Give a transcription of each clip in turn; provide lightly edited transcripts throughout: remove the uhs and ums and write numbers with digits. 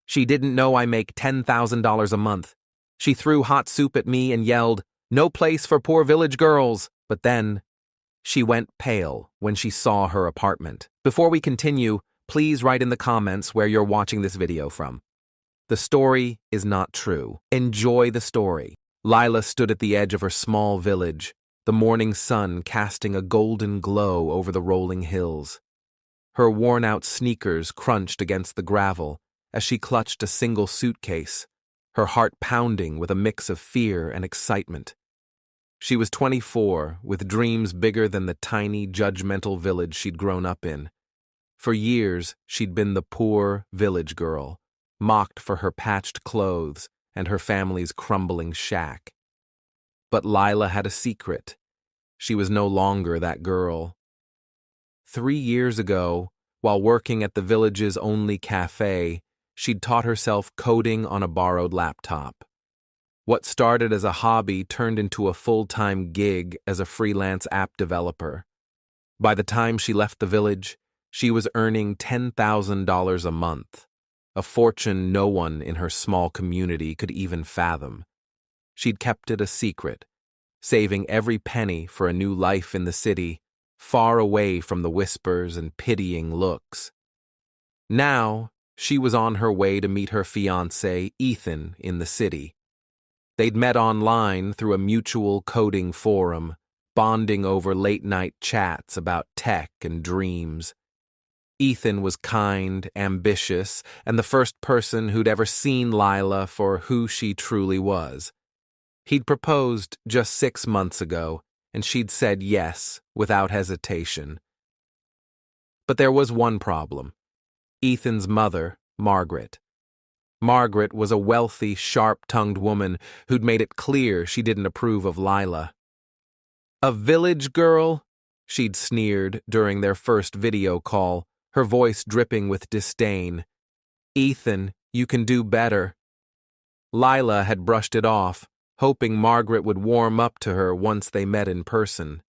She didn't know I make $10,000 a month. She threw hot soup at me and yelled, "No place for poor village girls." But then, she went pale when she saw her apartment. Before we continue, please write in the comments where you're watching this video from. The story is not true. Enjoy the story. Lila stood at the edge of her small village, the morning sun casting a golden glow over the rolling hills. Her worn-out sneakers crunched against the gravel as she clutched a single suitcase, her heart pounding with a mix of fear and excitement. She was 24, with dreams bigger than the tiny, judgmental village she'd grown up in. For years, she'd been the poor village girl, mocked for her patched clothes and her family's crumbling shack. But Lila had a secret. She was no longer that girl. 3 years ago, while working at the village's only cafe, she'd taught herself coding on a borrowed laptop. What started as a hobby turned into a full-time gig as a freelance app developer. By the time she left the village, she was earning $10,000 a month, a fortune no one in her small community could even fathom. She'd kept it a secret, saving every penny for a new life in the city, far away from the whispers and pitying looks. Now, she was on her way to meet her fiancé, Ethan, in the city. They'd met online through a mutual coding forum, bonding over late-night chats about tech and dreams. Ethan was kind, ambitious, and the first person who'd ever seen Lila for who she truly was. He'd proposed just 6 months ago, and she'd said yes without hesitation. But there was one problem. Ethan's mother, Margaret. Margaret was a wealthy, sharp-tongued woman who'd made it clear she didn't approve of Lila. "A village girl?" she'd sneered during their first video call, her voice dripping with disdain. "Ethan, you can do better." Lila had brushed it off, hoping Margaret would warm up to her once they met in person.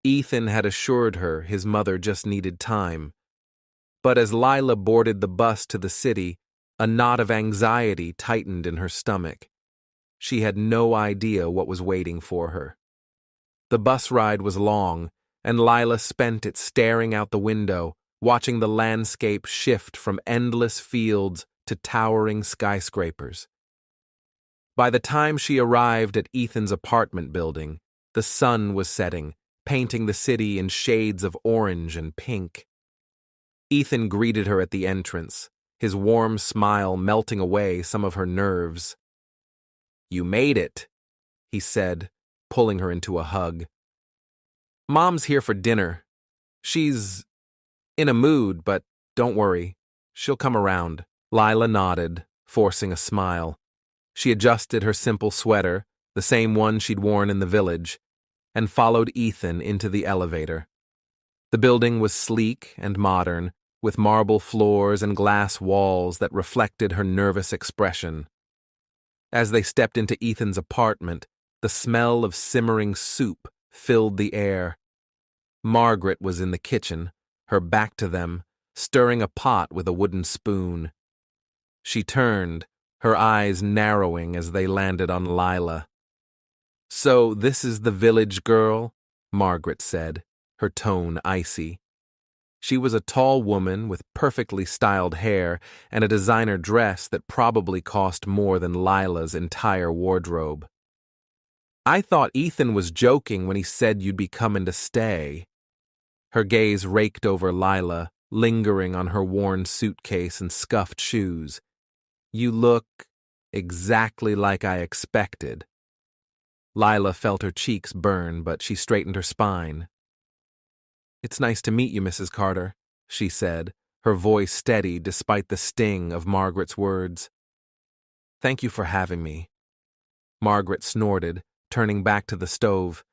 Ethan had assured her his mother just needed time. But as Lila boarded the bus to the city, a knot of anxiety tightened in her stomach. She had no idea what was waiting for her. The bus ride was long, and Lila spent it staring out the window, watching the landscape shift from endless fields to towering skyscrapers. By the time she arrived at Ethan's apartment building, the sun was setting, painting the city in shades of orange and pink. Ethan greeted her at the entrance, his warm smile melting away some of her nerves. "You made it," he said, pulling her into a hug. "Mom's here for dinner. She's in a mood, but don't worry, she'll come around." Lila nodded, forcing a smile. She adjusted her simple sweater, the same one she'd worn in the village, and followed Ethan into the elevator. The building was sleek and modern, with marble floors and glass walls that reflected her nervous expression. As they stepped into Ethan's apartment, the smell of simmering soup filled the air. Margaret was in the kitchen, her back to them, stirring a pot with a wooden spoon. She turned, her eyes narrowing as they landed on Lila. "So this is the village girl?" Margaret said, her tone icy. She was a tall woman with perfectly styled hair and a designer dress that probably cost more than Lila's entire wardrobe. "I thought Ethan was joking when he said you'd be coming to stay." Her gaze raked over Lila, lingering on her worn suitcase and scuffed shoes. "You look exactly like I expected." Lila felt her cheeks burn, but she straightened her spine. "It's nice to meet you, Mrs. Carter," she said, her voice steady despite the sting of Margaret's words. "Thank you for having me." Margaret snorted, turning back to the stove.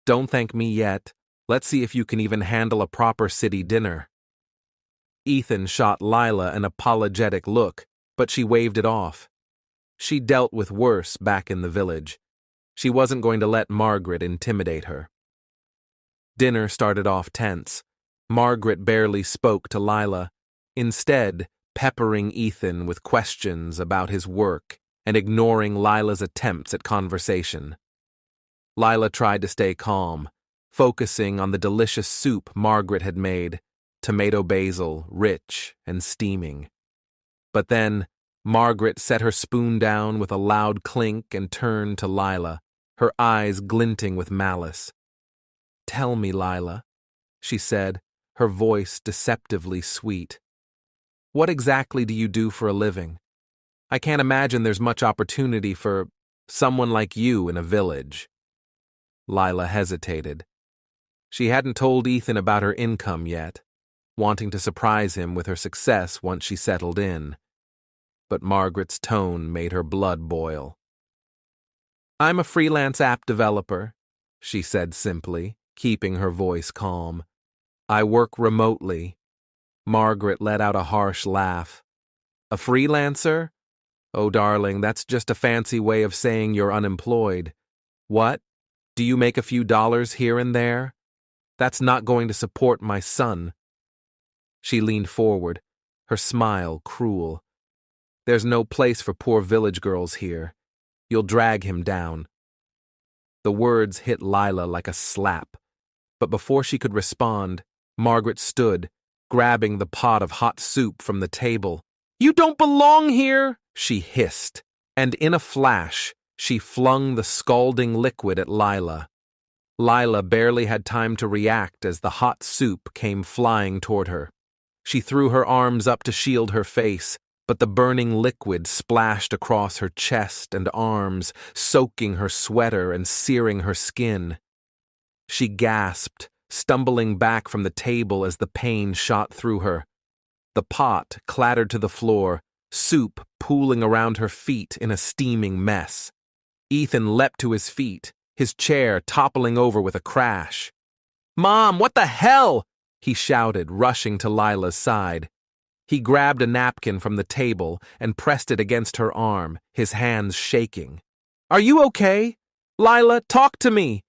"Don't thank me yet. Let's see if you can even handle a proper city dinner." Ethan shot Lila an apologetic look, but she waved it off. She dealt with worse back in the village. She wasn't going to let Margaret intimidate her. Dinner started off tense. Margaret barely spoke to Lila. Instead, peppering Ethan with questions about his work and ignoring Lila's attempts at conversation. Lila tried to stay calm, focusing on the delicious soup Margaret had made, tomato basil, rich and steaming. But then, Margaret set her spoon down with a loud clink and turned to Lila, her eyes glinting with malice. "Tell me, Lila," she said, her voice deceptively sweet. "What exactly do you do for a living? I can't imagine there's much opportunity for someone like you in a village." Lila hesitated. She hadn't told Ethan about her income yet, wanting to surprise him with her success once she settled in. But Margaret's tone made her blood boil. "I'm a freelance app developer," she said simply, keeping her voice calm. "I work remotely." Margaret let out a harsh laugh. "A freelancer? Oh, darling, that's just a fancy way of saying you're unemployed. What? Do you make a few dollars here and there? That's not going to support my son." She leaned forward, her smile cruel. "There's no place for poor village girls here. You'll drag him down." The words hit Lila like a slap, but before she could respond, Margaret stood, grabbing the pot of hot soup from the table. "You don't belong here!" she hissed, and in a flash, she flung the scalding liquid at Lila. Lila barely had time to react as the hot soup came flying toward her. She threw her arms up to shield her face, but the burning liquid splashed across her chest and arms, soaking her sweater and searing her skin. She gasped, stumbling back from the table as the pain shot through her. The pot clattered to the floor, soup pooling around her feet in a steaming mess. Ethan leapt to his feet, his chair toppling over with a crash. "Mom, what the hell?" he shouted, rushing to Lila's side. He grabbed a napkin from the table and pressed it against her arm, his hands shaking. "Are you okay? Lila, talk to me!"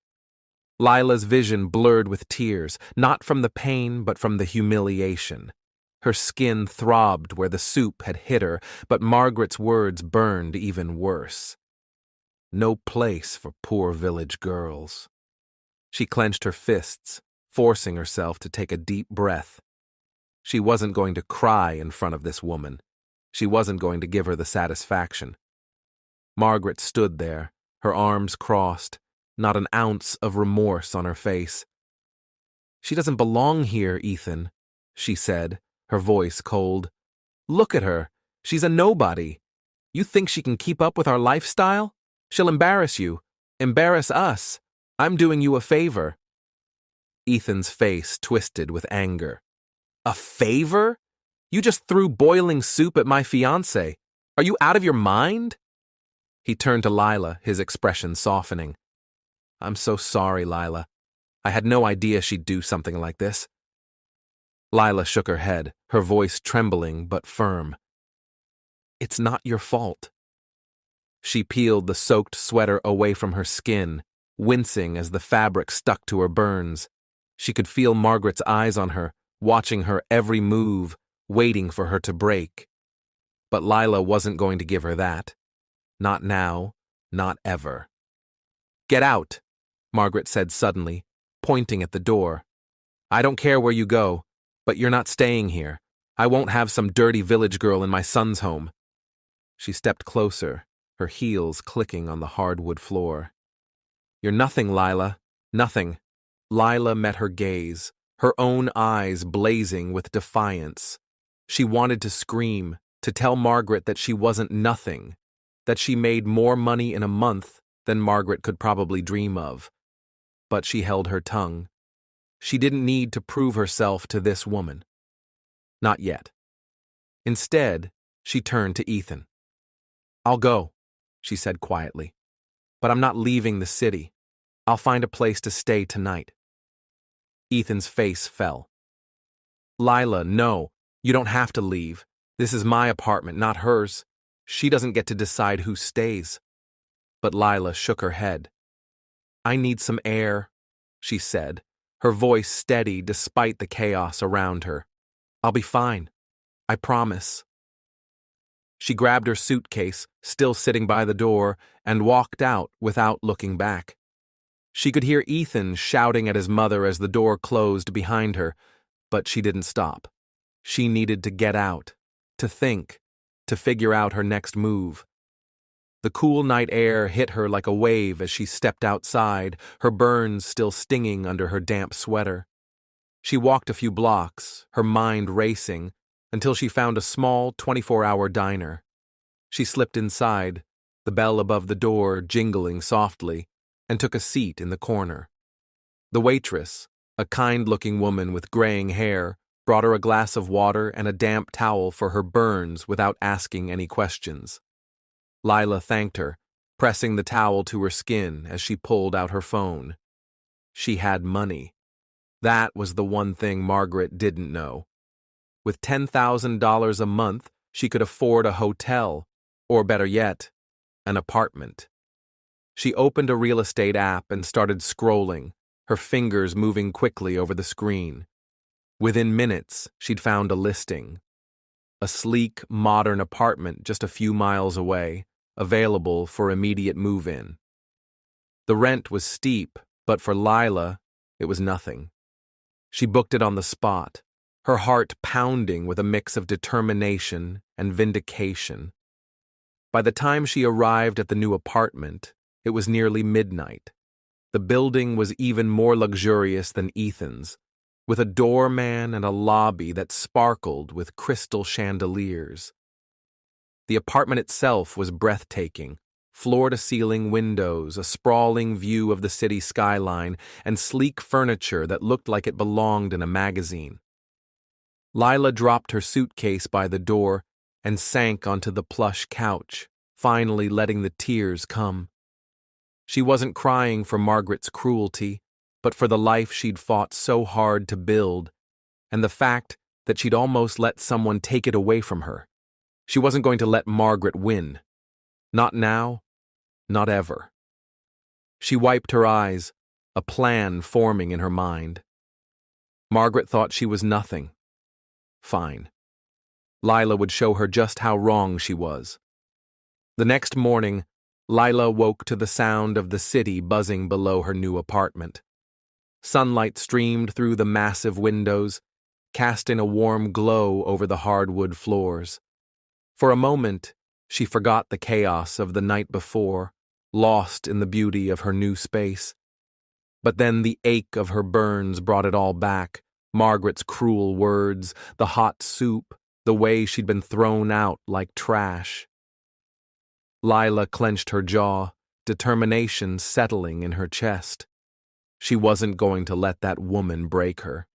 Lila's vision blurred with tears, not from the pain but from the humiliation. Her skin throbbed where the soup had hit her, but Margaret's words burned even worse. No place for poor village girls. She clenched her fists, forcing herself to take a deep breath. She wasn't going to cry in front of this woman. She wasn't going to give her the satisfaction. Margaret stood there, her arms crossed, not an ounce of remorse on her face. "She doesn't belong here, Ethan," she said, her voice cold. "Look at her. She's a nobody. You think she can keep up with our lifestyle? She'll embarrass you. Embarrass us. I'm doing you a favor." Ethan's face twisted with anger. "A favor? You just threw boiling soup at my fiancé. Are you out of your mind?" He turned to Lila, his expression softening. "I'm so sorry, Lila. I had no idea she'd do something like this." Lila shook her head, her voice trembling but firm. "It's not your fault." She peeled the soaked sweater away from her skin, wincing as the fabric stuck to her burns. She could feel Margaret's eyes on her, watching her every move, waiting for her to break. But Lila wasn't going to give her that. Not now, not ever. "Get out," Margaret said suddenly, pointing at the door. "I don't care where you go, but you're not staying here. I won't have some dirty village girl in my son's home." She stepped closer, her heels clicking on the hardwood floor. "You're nothing, Lila. Nothing." Lila met her gaze, her own eyes blazing with defiance. She wanted to scream, to tell Margaret that she wasn't nothing, that she made more money in a month than Margaret could probably dream of. But she held her tongue. She didn't need to prove herself to this woman. Not yet. Instead, she turned to Ethan. "I'll go," she said quietly, "but I'm not leaving the city. I'll find a place to stay tonight." Ethan's face fell. "Lila, no, you don't have to leave. This is my apartment, not hers. She doesn't get to decide who stays." But Lila shook her head. "I need some air," she said, her voice steady despite the chaos around her. "I'll be fine. I promise." She grabbed her suitcase, still sitting by the door, and walked out without looking back. She could hear Ethan shouting at his mother as the door closed behind her, but she didn't stop. She needed to get out, to think, to figure out her next move. The cool night air hit her like a wave as she stepped outside, her burns still stinging under her damp sweater. She walked a few blocks, her mind racing, until she found a small 24-hour diner. She slipped inside, the bell above the door jingling softly, and took a seat in the corner. The waitress, a kind-looking woman with graying hair, brought her a glass of water and a damp towel for her burns without asking any questions. Lila thanked her, pressing the towel to her skin as she pulled out her phone. She had money. That was the one thing Margaret didn't know. With $10,000 a month, she could afford a hotel, or better yet, an apartment. She opened a real estate app and started scrolling, her fingers moving quickly over the screen. Within minutes, she'd found a listing. A sleek, modern apartment just a few miles away, available for immediate move-in. The rent was steep, but for Lila, it was nothing. She booked it on the spot, her heart pounding with a mix of determination and vindication. By the time she arrived at the new apartment, it was nearly midnight. The building was even more luxurious than Ethan's, with a doorman and a lobby that sparkled with crystal chandeliers. The apartment itself was breathtaking, floor-to-ceiling windows, a sprawling view of the city skyline, and sleek furniture that looked like it belonged in a magazine. Lila dropped her suitcase by the door and sank onto the plush couch, finally letting the tears come. She wasn't crying for Margaret's cruelty, but for the life she'd fought so hard to build, and the fact that she'd almost let someone take it away from her. She wasn't going to let Margaret win. Not now, not ever. She wiped her eyes, a plan forming in her mind. Margaret thought she was nothing. Fine. Lila would show her just how wrong she was. The next morning, Lila woke to the sound of the city buzzing below her new apartment. Sunlight streamed through the massive windows, casting a warm glow over the hardwood floors. For a moment, she forgot the chaos of the night before, lost in the beauty of her new space. But then the ache of her burns brought it all back, Margaret's cruel words, the hot soup, the way she'd been thrown out like trash. Lila clenched her jaw, determination settling in her chest. She wasn't going to let that woman break her.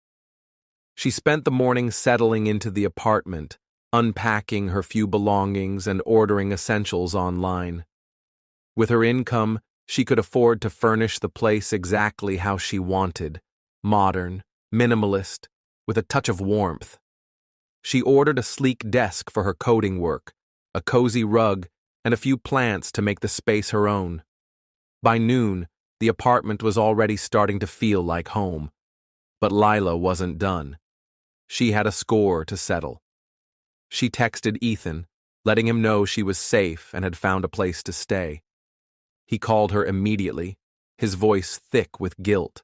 She spent the morning settling into the apartment, unpacking her few belongings and ordering essentials online. With her income, she could afford to furnish the place exactly how she wanted, modern, minimalist, with a touch of warmth. She ordered a sleek desk for her coding work, a cozy rug, and a few plants to make the space her own. By noon, the apartment was already starting to feel like home. But Lila wasn't done. She had a score to settle. She texted Ethan, letting him know she was safe and had found a place to stay. He called her immediately, his voice thick with guilt.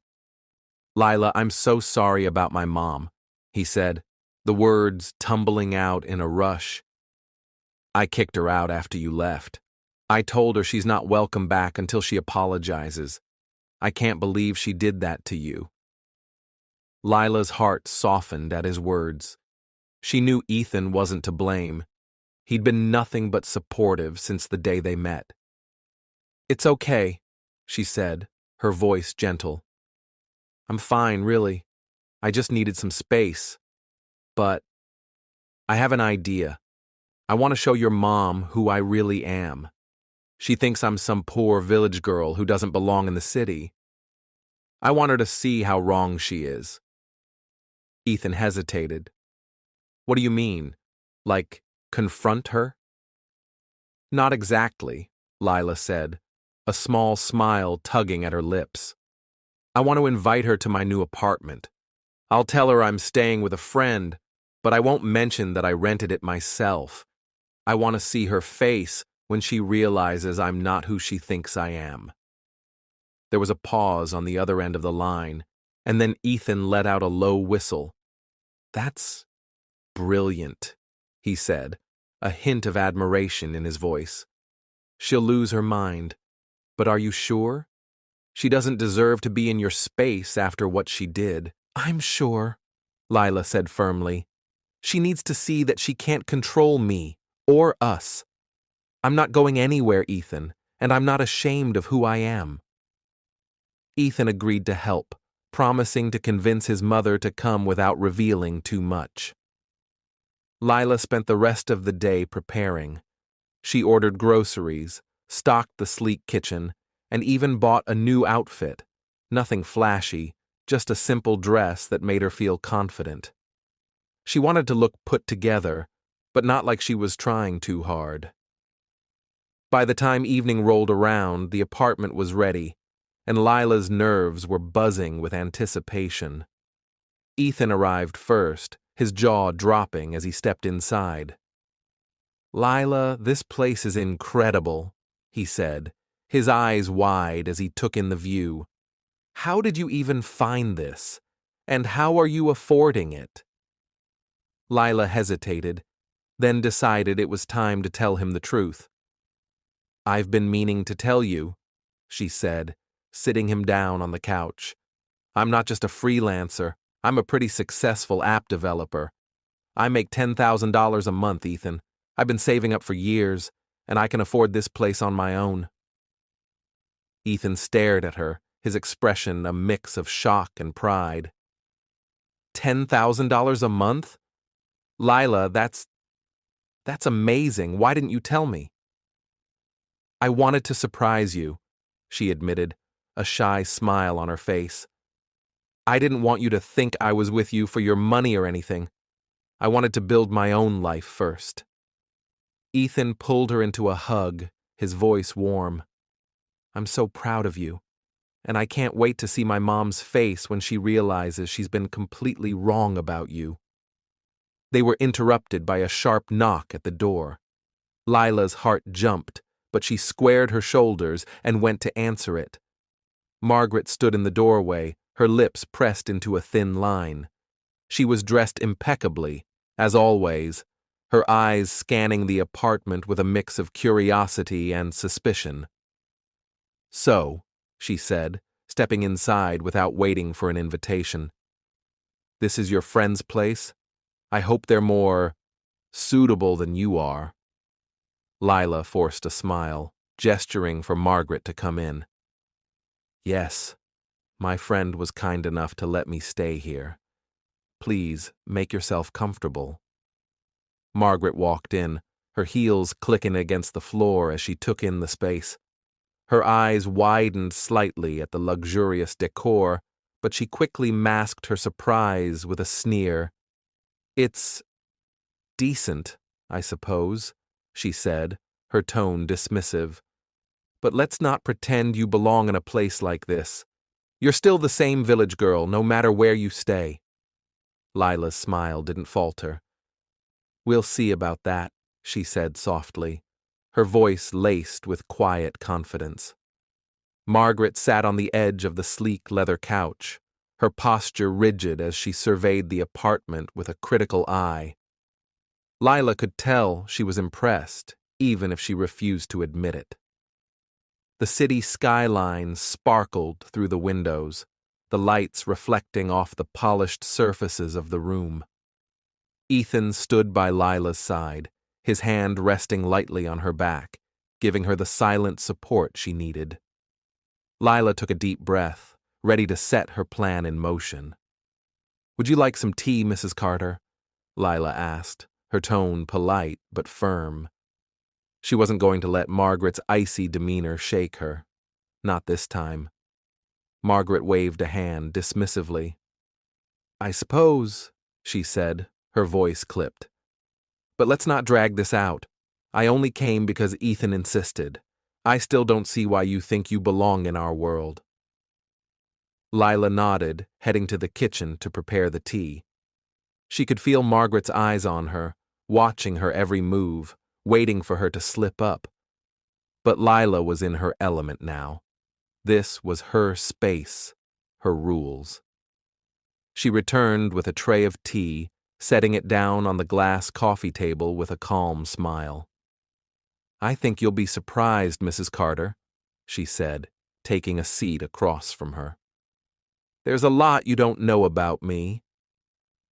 "Lila, I'm so sorry about my mom," he said, the words tumbling out in a rush. "I kicked her out after you left. I told her she's not welcome back until she apologizes. I can't believe she did that to you." Lila's heart softened at his words. She knew Ethan wasn't to blame. He'd been nothing but supportive since the day they met. "It's okay," she said, her voice gentle. "I'm fine, really. I just needed some space. But I have an idea. I want to show your mom who I really am. She thinks I'm some poor village girl who doesn't belong in the city. I want her to see how wrong she is." Ethan hesitated. "What do you mean? Like, confront her?" "Not exactly," Lila said, a small smile tugging at her lips. "I want to invite her to my new apartment. I'll tell her I'm staying with a friend, but I won't mention that I rented it myself. I want to see her face when she realizes I'm not who she thinks I am." There was a pause on the other end of the line, and then Ethan let out a low whistle. "That's brilliant," he said, a hint of admiration in his voice. "She'll lose her mind. But are you sure? She doesn't deserve to be in your space after what she did." "I'm sure," Lila said firmly. "She needs to see that she can't control me or us. I'm not going anywhere, Ethan, and I'm not ashamed of who I am." Ethan agreed to help, promising to convince his mother to come without revealing too much. Lila spent the rest of the day preparing. She ordered groceries, stocked the sleek kitchen, and even bought a new outfit. Nothing flashy, just a simple dress that made her feel confident. She wanted to look put together, but not like she was trying too hard. By the time evening rolled around, the apartment was ready, and Lila's nerves were buzzing with anticipation. Ethan arrived first, his jaw dropping as he stepped inside. "Lila, this place is incredible," he said, his eyes wide as he took in the view. "How did you even find this? And how are you affording it?" Lila hesitated, then decided it was time to tell him the truth. "I've been meaning to tell you," she said, sitting him down on the couch. "I'm not just a freelancer, I'm a pretty successful app developer. I make $10,000 a month, Ethan. I've been saving up for years, and I can afford this place on my own." Ethan stared at her, his expression a mix of shock and pride. $10,000 a month? Lila, that's amazing. Why didn't you tell me? "I wanted to surprise you," she admitted, a shy smile on her face. "I didn't want you to think I was with you for your money or anything. I wanted to build my own life first." Ethan pulled her into a hug, his voice warm. "I'm so proud of you, and I can't wait to see my mom's face when she realizes she's been completely wrong about you." They were interrupted by a sharp knock at the door. Lila's heart jumped, but she squared her shoulders and went to answer it. Margaret stood in the doorway, her lips pressed into a thin line. She was dressed impeccably, as always, her eyes scanning the apartment with a mix of curiosity and suspicion. "So," she said, stepping inside without waiting for an invitation. "This is your friend's place? I hope they're more suitable than you are." Lila forced a smile, gesturing for Margaret to come in. "Yes, my friend was kind enough to let me stay here. Please, make yourself comfortable." Margaret walked in, her heels clicking against the floor as she took in the space. Her eyes widened slightly at the luxurious decor, but she quickly masked her surprise with a sneer. "It's decent, I suppose," she said, her tone dismissive. "But let's not pretend you belong in a place like this. You're still the same village girl, no matter where you stay." Lila's smile didn't falter. "We'll see about that," she said softly, her voice laced with quiet confidence. Margaret sat on the edge of the sleek leather couch, her posture rigid as she surveyed the apartment with a critical eye. Lila could tell she was impressed, even if she refused to admit it. The city skyline sparkled through the windows, the lights reflecting off the polished surfaces of the room. Ethan stood by Lila's side, his hand resting lightly on her back, giving her the silent support she needed. Lila took a deep breath, ready to set her plan in motion. "Would you like some tea, Mrs. Carter?" Lila asked, her tone polite but firm. She wasn't going to let Margaret's icy demeanor shake her. Not this time. Margaret waved a hand dismissively. "I suppose," she said, her voice clipped. "But let's not drag this out. I only came because Ethan insisted. I still don't see why you think you belong in our world." Lila nodded, heading to the kitchen to prepare the tea. She could feel Margaret's eyes on her, watching her every move, waiting for her to slip up. But Lila was in her element now. This was her space, her rules. She returned with a tray of tea, setting it down on the glass coffee table with a calm smile. "I think you'll be surprised, Mrs. Carter," she said, taking a seat across from her. "There's a lot you don't know about me."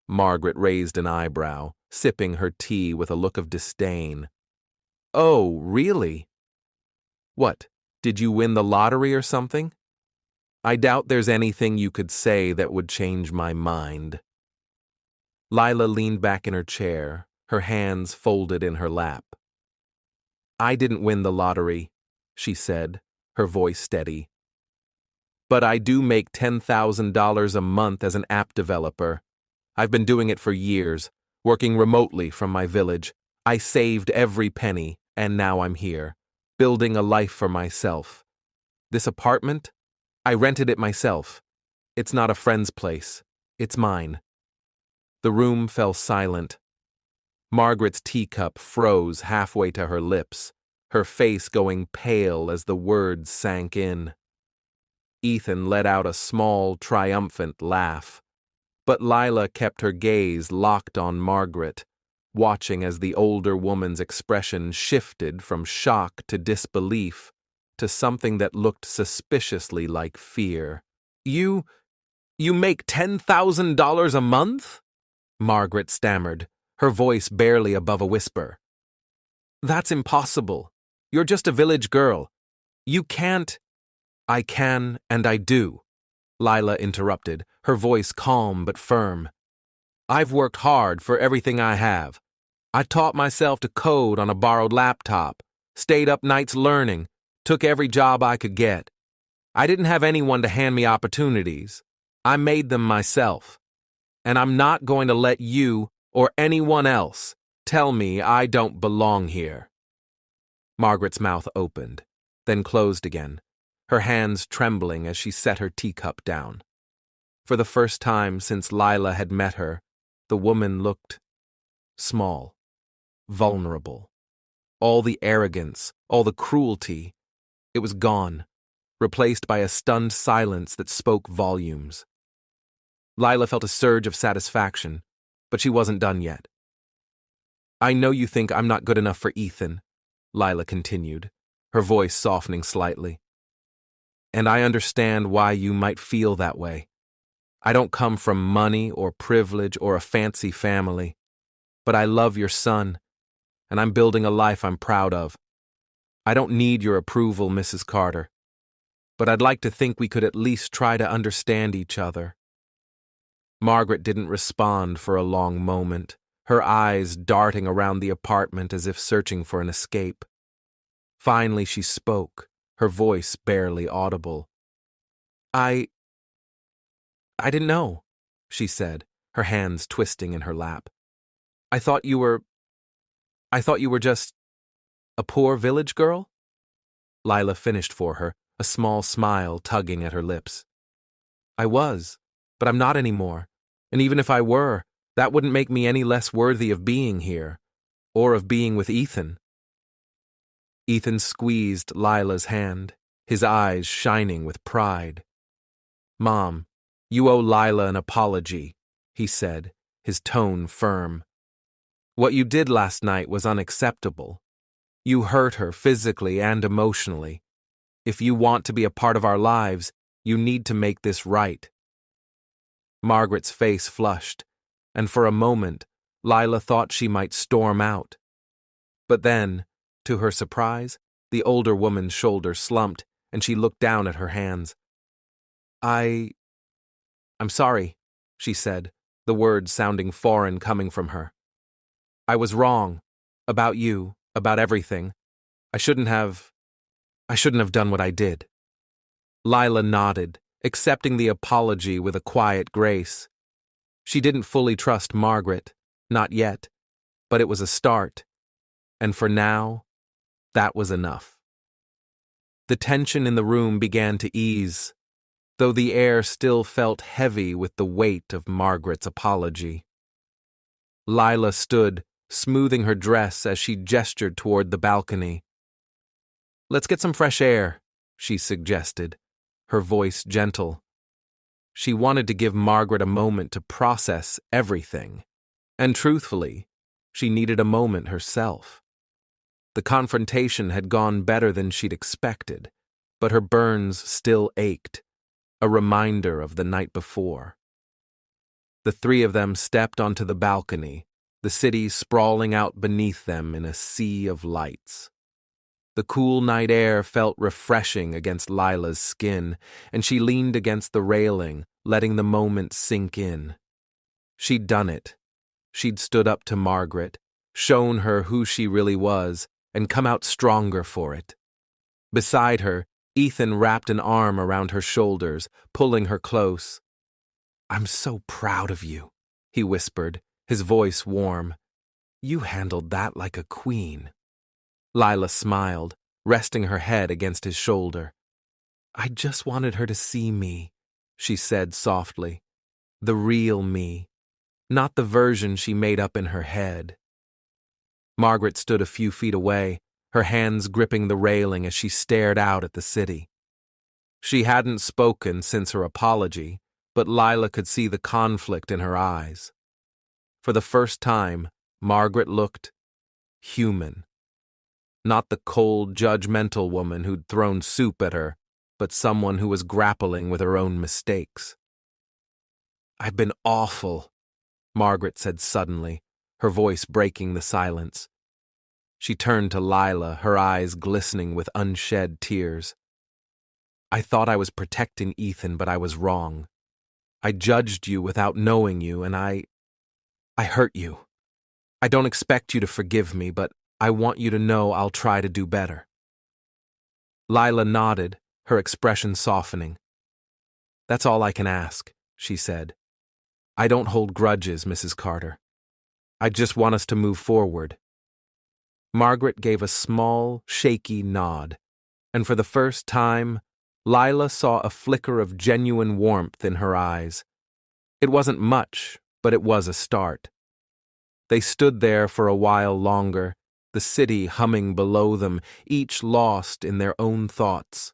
Margaret raised an eyebrow, sipping her tea with a look of disdain. "Oh, really? What, did you win the lottery or something? I doubt there's anything you could say that would change my mind." Lila leaned back in her chair, her hands folded in her lap. "I didn't win the lottery," she said, her voice steady. "But I do make $10,000 a month as an app developer. I've been doing it for years, working remotely from my village. I saved every penny, and now I'm here, building a life for myself. This apartment? I rented it myself. It's not a friend's place. It's mine." The room fell silent. Margaret's teacup froze halfway to her lips, her face going pale as the words sank in. Ethan let out a small, triumphant laugh, but Lila kept her gaze locked on Margaret, watching as the older woman's expression shifted from shock to disbelief to something that looked suspiciously like fear. You make $10,000 a month?" Margaret stammered, her voice barely above a whisper. "That's impossible. You're just a village girl. You can't—" "I can and I do," Lila interrupted, her voice calm but firm. "I've worked hard for everything I have. I taught myself to code on a borrowed laptop, stayed up nights learning, took every job I could get. I didn't have anyone to hand me opportunities. I made them myself. And I'm not going to let you or anyone else tell me I don't belong here." Margaret's mouth opened, then closed again, her hands trembling as she set her teacup down. For the first time since Lila had met her, the woman looked small, vulnerable. All the arrogance, all the cruelty, it was gone, replaced by a stunned silence that spoke volumes. Lila felt a surge of satisfaction, but she wasn't done yet. "I know you think I'm not good enough for Ethan," Lila continued, her voice softening slightly. "And I understand why you might feel that way. I don't come from money or privilege or a fancy family, but I love your son, and I'm building a life I'm proud of. I don't need your approval, Mrs. Carter, but I'd like to think we could at least try to understand each other." Margaret didn't respond for a long moment, her eyes darting around the apartment as if searching for an escape. Finally she spoke, her voice barely audible. I didn't know," she said, her hands twisting in her lap. I thought you were just a poor village girl?" Lila finished for her, a small smile tugging at her lips. "I was, but I'm not anymore. And even if I were, that wouldn't make me any less worthy of being here, or of being with Ethan." Ethan squeezed Lila's hand, his eyes shining with pride. "Mom, you owe Lila an apology," he said, his tone firm. "What you did last night was unacceptable. You hurt her physically and emotionally. If you want to be a part of our lives, you need to make this right." Margaret's face flushed, and for a moment, Lila thought she might storm out. But then, to her surprise, the older woman's shoulders slumped, and she looked down at her hands. I'm sorry," she said, the words sounding foreign coming from her. "I was wrong. About you, about everything. I shouldn't have done what I did." Lila nodded, accepting the apology with a quiet grace. She didn't fully trust Margaret, not yet, but it was a start, and for now, that was enough. The tension in the room began to ease, though the air still felt heavy with the weight of Margaret's apology. Lila stood, smoothing her dress as she gestured toward the balcony. "Let's get some fresh air," she suggested, her voice gentle. She wanted to give Margaret a moment to process everything, and truthfully, she needed a moment herself. The confrontation had gone better than she'd expected, but her burns still ached, a reminder of the night before. The three of them stepped onto the balcony, the city sprawling out beneath them in a sea of lights. The cool night air felt refreshing against Lila's skin, and she leaned against the railing, letting the moment sink in. She'd done it. She'd stood up to Margaret, shown her who she really was, and come out stronger for it. Beside her, Ethan wrapped an arm around her shoulders, pulling her close. "I'm so proud of you," he whispered, his voice warm. "You handled that like a queen." Lila smiled, resting her head against his shoulder. "I just wanted her to see me," she said softly. "The real me, not the version she made up in her head." Margaret stood a few feet away, her hands gripping the railing as she stared out at the city. She hadn't spoken since her apology, but Lila could see the conflict in her eyes. For the first time, Margaret looked human. Not the cold, judgmental woman who'd thrown soup at her, but someone who was grappling with her own mistakes. "I've been awful," Margaret said suddenly, her voice breaking the silence. She turned to Lila, her eyes glistening with unshed tears. "I thought I was protecting Ethan, but I was wrong. I judged you without knowing you, and I hurt you. I don't expect you to forgive me, but I want you to know I'll try to do better." Lila nodded, her expression softening. "That's all I can ask," she said. "I don't hold grudges, Mrs. Carter. I just want us to move forward." Margaret gave a small, shaky nod, and for the first time, Lila saw a flicker of genuine warmth in her eyes. It wasn't much, but it was a start. They stood there for a while longer, the city humming below them, each lost in their own thoughts.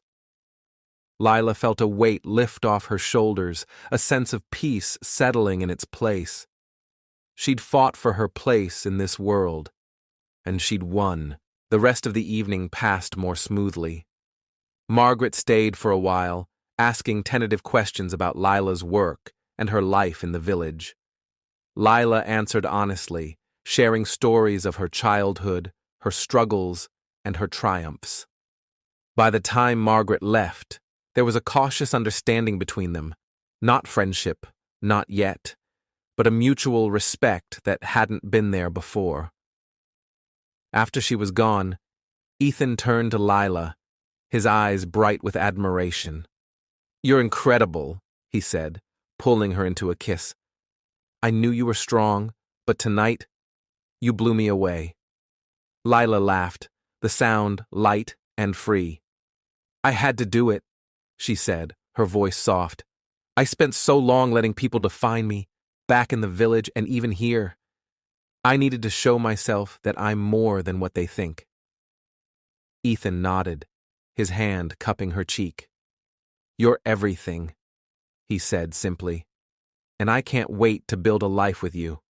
Lila felt a weight lift off her shoulders, a sense of peace settling in its place. She'd fought for her place in this world, and she'd won. The rest of the evening passed more smoothly. Margaret stayed for a while, asking tentative questions about Lila's work and her life in the village. Lila answered honestly, sharing stories of her childhood, her struggles, and her triumphs. By the time Margaret left, there was a cautious understanding between them, not friendship, not yet, but a mutual respect that hadn't been there before. After she was gone, Ethan turned to Lila, his eyes bright with admiration. "You're incredible," he said, pulling her into a kiss. "I knew you were strong, but tonight, you blew me away." Lila laughed, the sound light and free. "I had to do it," she said, her voice soft. "I spent so long letting people define me, back in the village and even here. I needed to show myself that I'm more than what they think." Ethan nodded, his hand cupping her cheek. "You're everything," he said simply, "and I can't wait to build a life with you."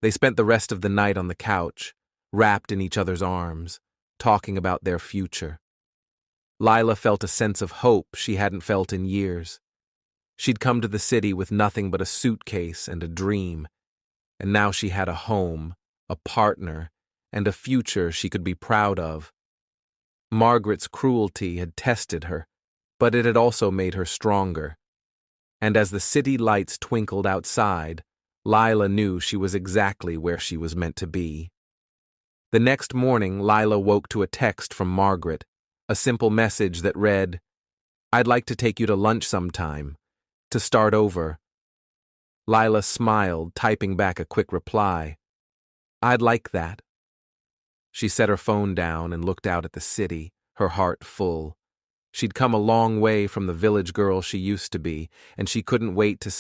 They spent the rest of the night on the couch, wrapped in each other's arms, talking about their future. Lila felt a sense of hope she hadn't felt in years. She'd come to the city with nothing but a suitcase and a dream, and now she had a home, a partner, and a future she could be proud of. Margaret's cruelty had tested her, but it had also made her stronger. And as the city lights twinkled outside, Lila knew she was exactly where she was meant to be. The next morning, Lila woke to a text from Margaret, a simple message that read, "I'd like to take you to lunch sometime, to start over." Lila smiled, typing back a quick reply. "I'd like that." She set her phone down and looked out at the city, her heart full. She'd come a long way from the village girl she used to be, and she couldn't wait to